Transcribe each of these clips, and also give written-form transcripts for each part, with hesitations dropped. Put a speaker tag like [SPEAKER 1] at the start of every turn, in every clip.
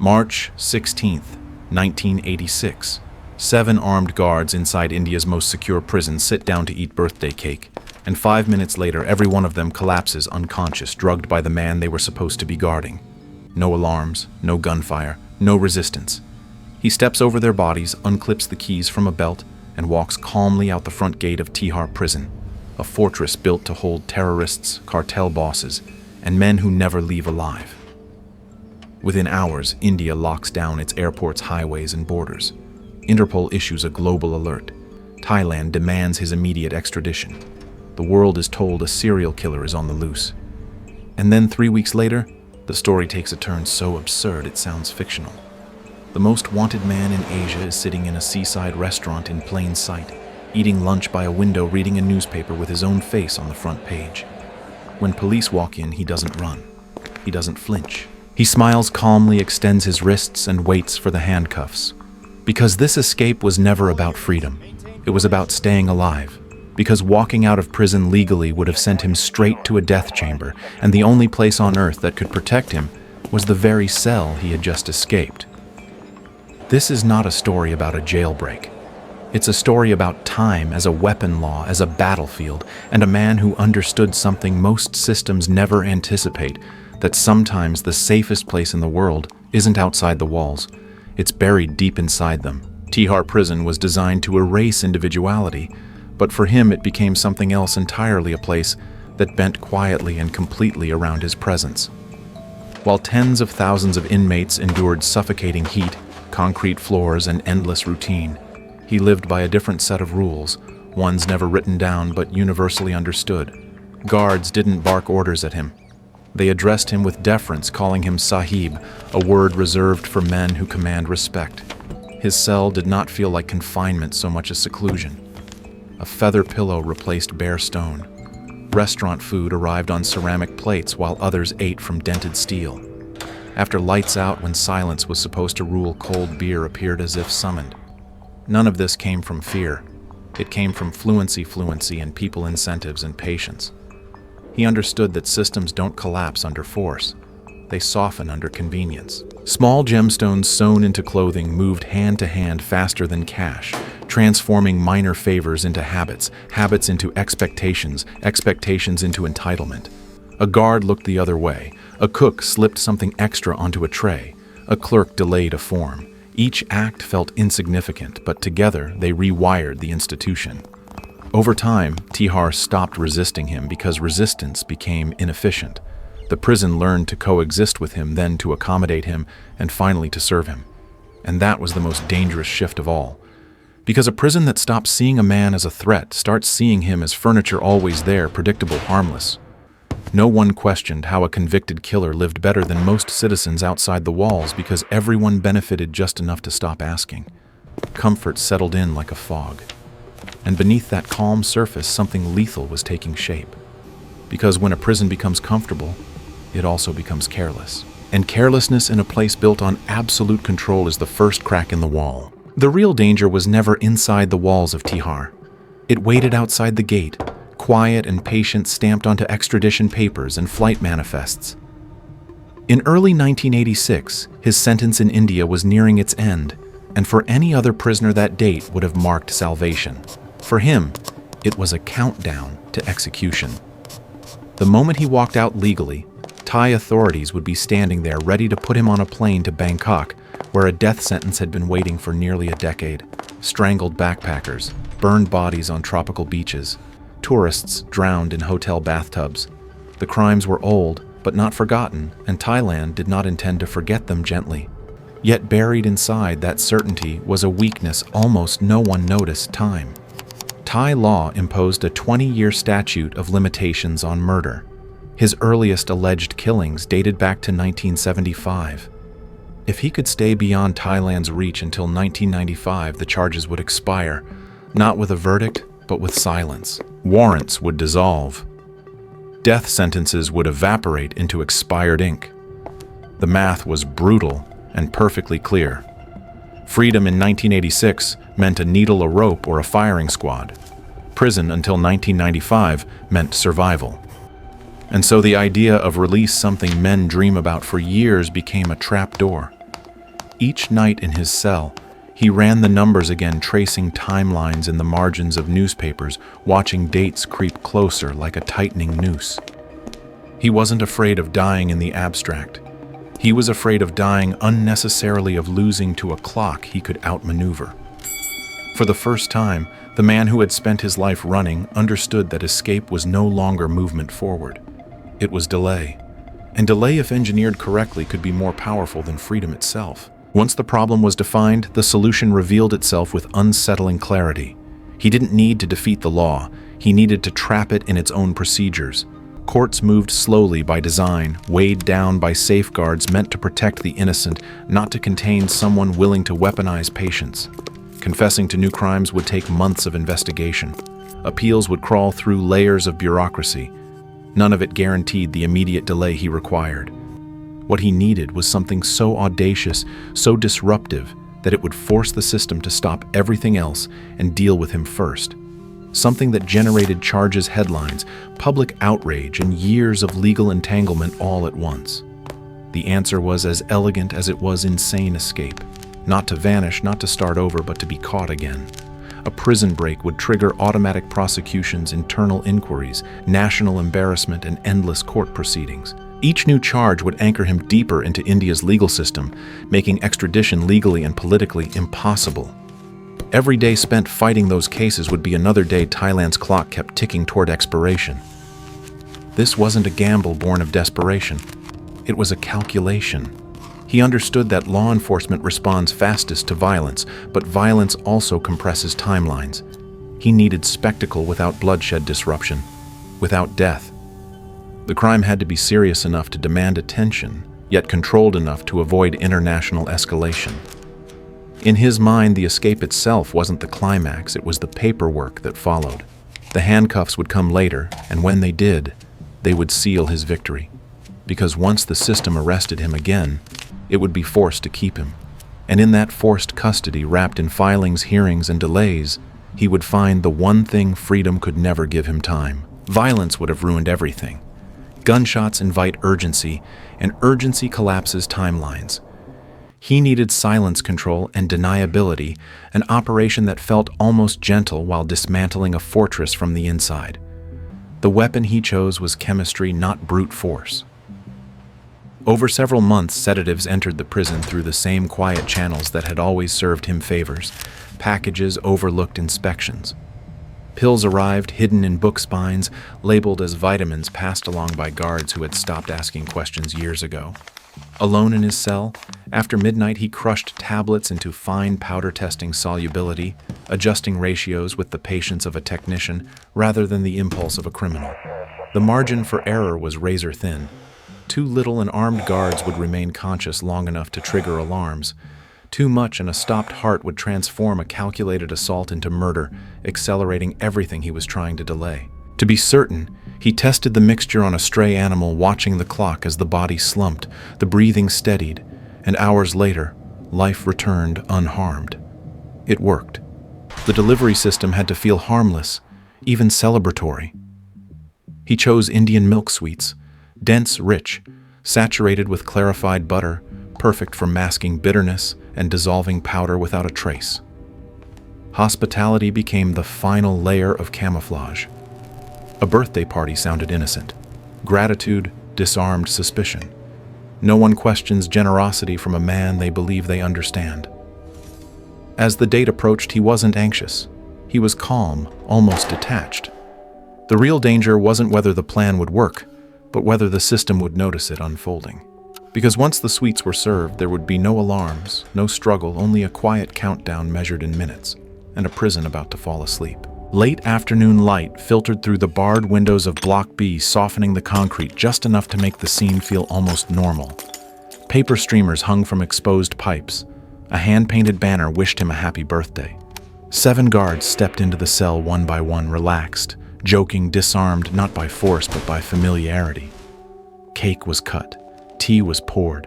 [SPEAKER 1] March 16th, 1986. 7 armed guards inside India's most secure prison sit down to eat birthday cake, and 5 minutes later every one of them collapses unconscious, drugged by the man they were supposed to be guarding. No alarms, no gunfire, no resistance. He steps over their bodies, unclips the keys from a belt, and walks calmly out the front gate of Tihar prison, a fortress built to hold terrorists, cartel bosses, and men who never leave alive. Within hours, India locks down its airports, highways, and borders. Interpol issues a global alert. Thailand demands his immediate extradition. The world is told a serial killer is on the loose. And then 3 weeks later, the story takes a turn so absurd it sounds fictional. The most wanted man in Asia is sitting in a seaside restaurant in plain sight, eating lunch by a window, reading a newspaper with his own face on the front page. When police walk in, he doesn't run. He doesn't flinch. He smiles calmly, extends his wrists, and waits for the handcuffs. Because this escape was never about freedom. It was about staying alive. Because walking out of prison legally would have sent him straight to a death chamber, and the only place on earth that could protect him was the very cell he had just escaped. This is not a story about a jailbreak. It's a story about time as a weapon law, as a battlefield, and a man who understood something most systems never anticipate, that sometimes the safest place in the world isn't outside the walls. It's buried deep inside them. Tihar prison was designed to erase individuality, but for him it became something else entirely, a place that bent quietly and completely around his presence. While tens of thousands of inmates endured suffocating heat, concrete floors, and endless routine, he lived by a different set of rules, ones never written down but universally understood. Guards didn't bark orders at him. They addressed him with deference, calling him Sahib, a word reserved for men who command respect. His cell did not feel like confinement so much as seclusion. A feather pillow replaced bare stone. Restaurant food arrived on ceramic plates while others ate from dented steel. After lights out, when silence was supposed to rule, cold beer appeared as if summoned. None of this came from fear. It came from fluency, and people incentives and patience. He understood that systems don't collapse under force. They soften under convenience. Small gemstones sewn into clothing moved hand to hand faster than cash, transforming minor favors into habits, habits into expectations, expectations into entitlement. A guard looked the other way. A cook slipped something extra onto a tray. A clerk delayed a form. Each act felt insignificant, but together they rewired the institution. Over time, Tihar stopped resisting him because resistance became inefficient. The prison learned to coexist with him, then to accommodate him, and finally to serve him. And that was the most dangerous shift of all. Because a prison that stops seeing a man as a threat starts seeing him as furniture, always there, predictable, harmless. No one questioned how a convicted killer lived better than most citizens outside the walls because everyone benefited just enough to stop asking. Comfort settled in like a fog. And beneath that calm surface, something lethal was taking shape. Because when a prison becomes comfortable, it also becomes careless. And carelessness in a place built on absolute control is the first crack in the wall. The real danger was never inside the walls of Tihar. It waited outside the gate, quiet and patient, stamped onto extradition papers and flight manifests. In early 1986, his sentence in India was nearing its end, and for any other prisoner that date would have marked salvation. For him, it was a countdown to execution. The moment he walked out legally, Thai authorities would be standing there ready to put him on a plane to Bangkok, where a death sentence had been waiting for nearly a decade. Strangled backpackers, burned bodies on tropical beaches, tourists drowned in hotel bathtubs. The crimes were old, but not forgotten, and Thailand did not intend to forget them gently. Yet buried inside that certainty was a weakness almost no one noticed: time. Thai law imposed a 20-year statute of limitations on murder. His earliest alleged killings dated back to 1975. If he could stay beyond Thailand's reach until 1995, the charges would expire, not with a verdict, but with silence. Warrants would dissolve. Death sentences would evaporate into expired ink. The math was brutal and perfectly clear. Freedom in 1986 meant a needle, a rope, or a firing squad. Prison until 1995 meant survival. And so the idea of release, something men dream about for years, became a trapdoor. Each night in his cell, he ran the numbers again, tracing timelines in the margins of newspapers, watching dates creep closer like a tightening noose. He wasn't afraid of dying in the abstract. He was afraid of dying unnecessarily, of losing to a clock he could outmaneuver. For the first time, the man who had spent his life running understood that escape was no longer movement forward. It was delay. And delay, if engineered correctly, could be more powerful than freedom itself. Once the problem was defined, the solution revealed itself with unsettling clarity. He didn't need to defeat the law. He needed to trap it in its own procedures. Courts moved slowly by design, weighed down by safeguards meant to protect the innocent, not to contain someone willing to weaponize patience. Confessing to new crimes would take months of investigation. Appeals would crawl through layers of bureaucracy. None of it guaranteed the immediate delay he required. What he needed was something so audacious, so disruptive, that it would force the system to stop everything else and deal with him first. Something that generated charges, headlines, public outrage, and years of legal entanglement all at once. The answer was as elegant as it was insane: escape. Not to vanish, not to start over, but to be caught again. A prison break would trigger automatic prosecutions, internal inquiries, national embarrassment, and endless court proceedings. Each new charge would anchor him deeper into India's legal system, making extradition legally and politically impossible. Every day spent fighting those cases would be another day Thailand's clock kept ticking toward expiration. This wasn't a gamble born of desperation. It was a calculation. He understood that law enforcement responds fastest to violence, but violence also compresses timelines. He needed spectacle without bloodshed, disruption, without death. The crime had to be serious enough to demand attention, yet controlled enough to avoid international escalation. In his mind, the escape itself wasn't the climax, it was the paperwork that followed. The handcuffs would come later, and when they did, they would seal his victory. Because once the system arrested him again, it would be forced to keep him. And in that forced custody, wrapped in filings, hearings, and delays, he would find the one thing freedom could never give him: time. Violence would have ruined everything. Gunshots invite urgency, and urgency collapses timelines. He needed silence control and deniability, an operation that felt almost gentle while dismantling a fortress from the inside. The weapon he chose was chemistry, not brute force. Over several months, sedatives entered the prison through the same quiet channels that had always served him favors: packages, overlooked inspections. Pills arrived, hidden in book spines, labeled as vitamins, passed along by guards who had stopped asking questions years ago. Alone in his cell, after midnight he crushed tablets into fine powder, testing solubility, adjusting ratios with the patience of a technician rather than the impulse of a criminal. The margin for error was razor thin. Too little and armed guards would remain conscious long enough to trigger alarms. Too much and a stopped heart would transform a calculated assault into murder, accelerating everything he was trying to delay. To be certain, he tested the mixture on a stray animal, watching the clock as the body slumped, the breathing steadied, and hours later, life returned unharmed. It worked. The delivery system had to feel harmless, even celebratory. He chose Indian milk sweets, dense, rich, saturated with clarified butter, perfect for masking bitterness and dissolving powder without a trace. Hospitality became the final layer of camouflage. A birthday party sounded innocent. Gratitude disarmed suspicion. No one questions generosity from a man they believe they understand. As the date approached, he wasn't anxious. He was calm, almost detached. The real danger wasn't whether the plan would work, but whether the system would notice it unfolding. Because once the sweets were served, there would be no alarms, no struggle, only a quiet countdown measured in minutes, and a prison about to fall asleep. Late afternoon light filtered through the barred windows of Block B, softening the concrete just enough to make the scene feel almost normal. Paper streamers hung from exposed pipes. A hand-painted banner wished him a happy birthday. 7 guards stepped into the cell one by one, relaxed, joking, disarmed not by force but by familiarity. Cake was cut. Tea was poured.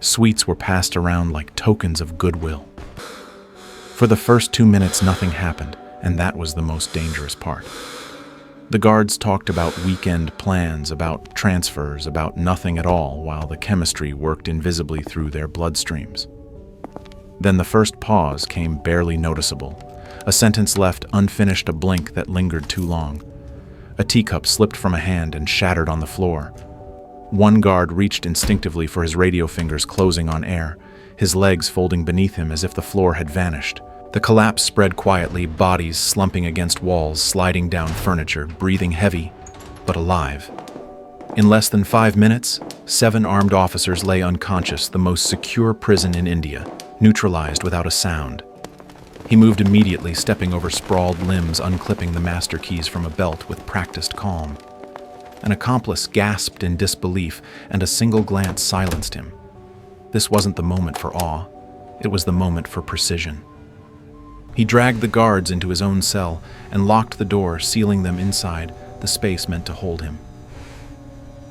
[SPEAKER 1] Sweets were passed around like tokens of goodwill. For the first 2 minutes, nothing happened, and that was the most dangerous part. The guards talked about weekend plans, about transfers, about nothing at all, while the chemistry worked invisibly through their bloodstreams. Then the first pause came barely noticeable. A sentence left unfinished, a blink that lingered too long. A teacup slipped from a hand and shattered on the floor. One guard reached instinctively for his radio fingers closing on air, his legs folding beneath him as if the floor had vanished. The collapse spread quietly, bodies slumping against walls, sliding down furniture, breathing heavy, but alive. In less than 5 minutes, 7 armed officers lay unconscious, the most secure prison in India, neutralized without a sound. He moved immediately, stepping over sprawled limbs, unclipping the master keys from a belt with practiced calm. An accomplice gasped in disbelief, and a single glance silenced him. This wasn't the moment for awe, it was the moment for precision. He dragged the guards into his own cell and locked the door, sealing them inside, the space meant to hold him.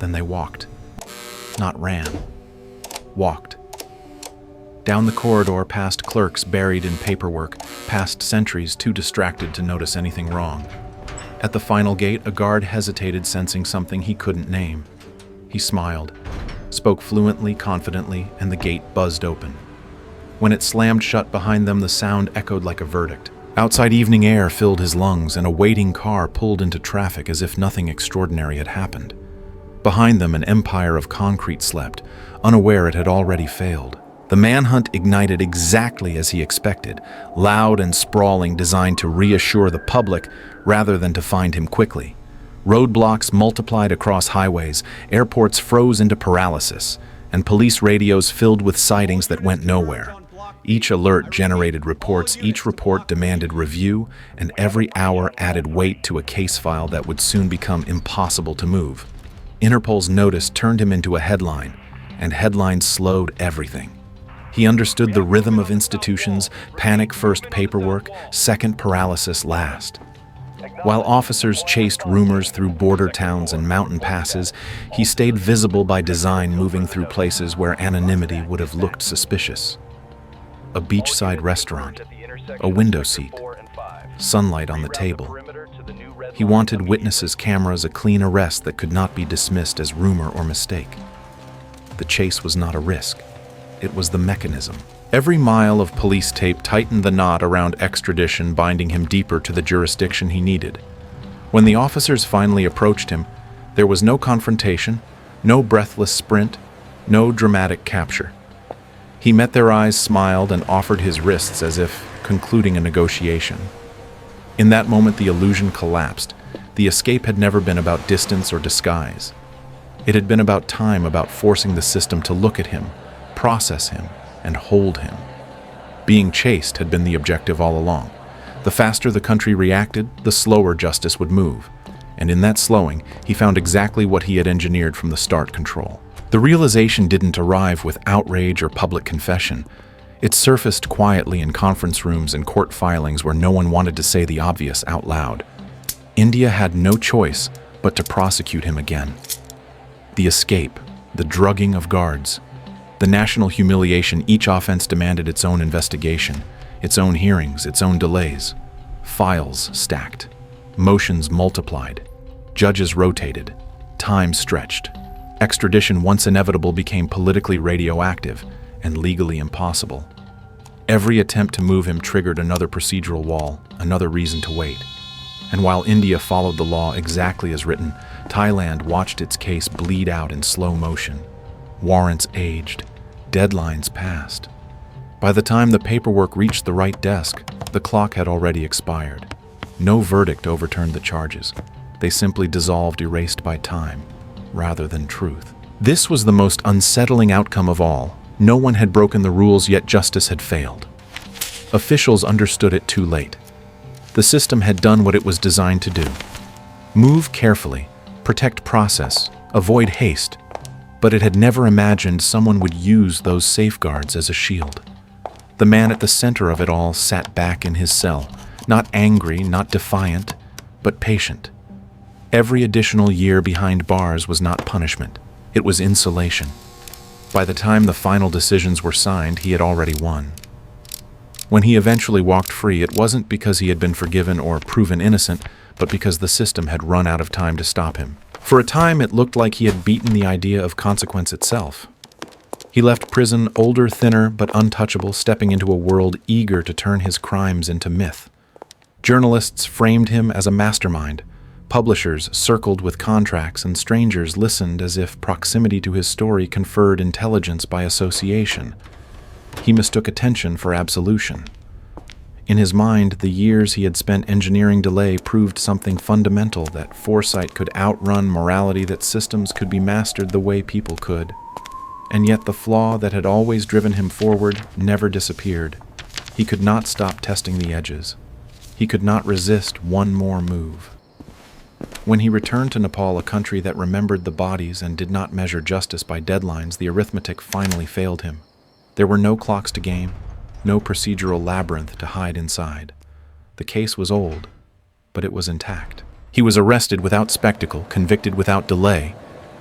[SPEAKER 1] Then they walked. Not ran. Walked. Down the corridor, past clerks buried in paperwork, past sentries too distracted to notice anything wrong. At the final gate, a guard hesitated, sensing something he couldn't name. He smiled, spoke fluently, confidently, and the gate buzzed open. When it slammed shut behind them, the sound echoed like a verdict. Outside, evening air filled his lungs, and a waiting car pulled into traffic as if nothing extraordinary had happened. Behind them, an empire of concrete slept, unaware it had already failed. The manhunt ignited exactly as he expected, loud and sprawling, designed to reassure the public rather than to find him quickly. Roadblocks multiplied across highways, airports froze into paralysis, and police radios filled with sightings that went nowhere. Each alert generated reports, each report demanded review, and every hour added weight to a case file that would soon become impossible to move. Interpol's notice turned him into a headline, and headlines slowed everything. He understood the rhythm of institutions, panic first, paperwork, second, paralysis last. While officers chased rumors through border towns and mountain passes, he stayed visible by design, moving through places where anonymity would have looked suspicious. A beachside restaurant, a window seat, sunlight on the table. He wanted witnesses, cameras, a clean arrest that could not be dismissed as rumor or mistake. The chase was not a risk. It was the mechanism. Every mile of police tape tightened the knot around extradition, binding him deeper to the jurisdiction he needed. When the officers finally approached him, there was no confrontation, no breathless sprint, no dramatic capture. He met their eyes, smiled, and offered his wrists as if concluding a negotiation. In that moment, the illusion collapsed. The escape had never been about distance or disguise. It had been about time, about forcing the system to look at him, process him, and hold him. Being chased had been the objective all along. The faster the country reacted, the slower justice would move. And in that slowing, he found exactly what he had engineered from the start: control. The realization didn't arrive with outrage or public confession. It surfaced quietly in conference rooms and court filings where no one wanted to say the obvious out loud. India had no choice but to prosecute him again. The escape, the drugging of guards, the national humiliation, each offense demanded its own investigation, its own hearings, its own delays. Files stacked, motions multiplied, judges rotated, time stretched. Extradition, once inevitable, became politically radioactive and legally impossible. Every attempt to move him triggered another procedural wall, another reason to wait. And while India followed the law exactly as written, Thailand watched its case bleed out in slow motion. Warrants aged, deadlines passed. By the time the paperwork reached the right desk, the clock had already expired. No verdict overturned the charges. They simply dissolved, erased by time, rather than truth. This was the most unsettling outcome of all. No one had broken the rules, yet justice had failed. Officials understood it too late. The system had done what it was designed to do. Move carefully, protect process, avoid haste. But it had never imagined someone would use those safeguards as a shield. The man at the center of it all sat back in his cell, not angry, not defiant, but patient. Every additional year behind bars was not punishment. It was insulation. By the time the final decisions were signed, he had already won. When he eventually walked free, it wasn't because he had been forgiven or proven innocent, but because the system had run out of time to stop him. For a time, it looked like he had beaten the idea of consequence itself. He left prison older, thinner, but untouchable, stepping into a world eager to turn his crimes into myth. Journalists framed him as a mastermind. Publishers circled with contracts, and strangers listened as if proximity to his story conferred intelligence by association. He mistook attention for absolution. In his mind, the years he had spent engineering delay proved something fundamental, that foresight could outrun morality, that systems could be mastered the way people could. And yet the flaw that had always driven him forward never disappeared. He could not stop testing the edges. He could not resist one more move. When he returned to Nepal, a country that remembered the bodies and did not measure justice by deadlines, the arithmetic finally failed him. There were no clocks to game, no procedural labyrinth to hide inside. The case was old, but it was intact. He was arrested without spectacle, convicted without delay,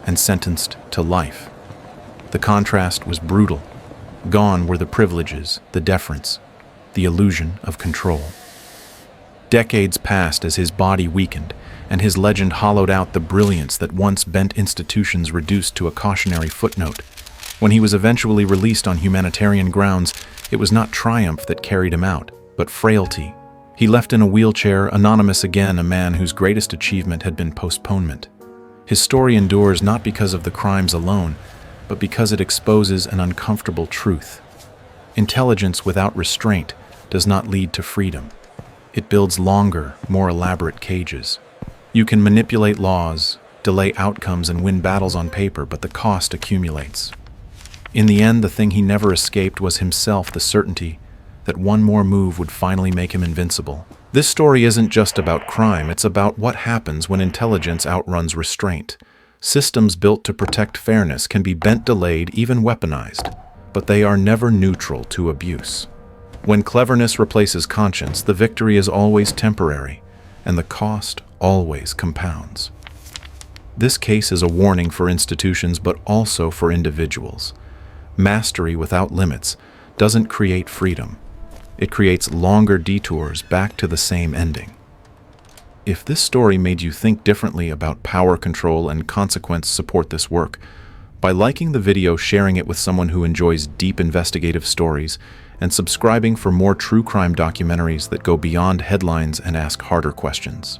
[SPEAKER 1] and sentenced to life. The contrast was brutal. Gone were the privileges, the deference, the illusion of control. Decades passed as his body weakened, and his legend hollowed out the brilliance that once bent institutions reduced to a cautionary footnote. When he was eventually released on humanitarian grounds, it was not triumph that carried him out, but frailty. He left in a wheelchair, anonymous again, a man whose greatest achievement had been postponement. His story endures not because of the crimes alone, but because it exposes an uncomfortable truth. Intelligence without restraint does not lead to freedom. It builds longer, more elaborate cages. You can manipulate laws, delay outcomes, and win battles on paper, but the cost accumulates. In the end, the thing he never escaped was himself, the certainty that one more move would finally make him invincible. This story isn't just about crime, it's about what happens when intelligence outruns restraint. Systems built to protect fairness can be bent, delayed, even weaponized, but they are never neutral to abuse. When cleverness replaces conscience, the victory is always temporary, and the cost always compounds. This case is a warning for institutions, but also for individuals. Mastery without limits doesn't create freedom. It creates longer detours back to the same ending. If this story made you think differently about power, control, and consequence, support this work by liking the video, sharing it with someone who enjoys deep investigative stories, and subscribing for more true crime documentaries that go beyond headlines and ask harder questions.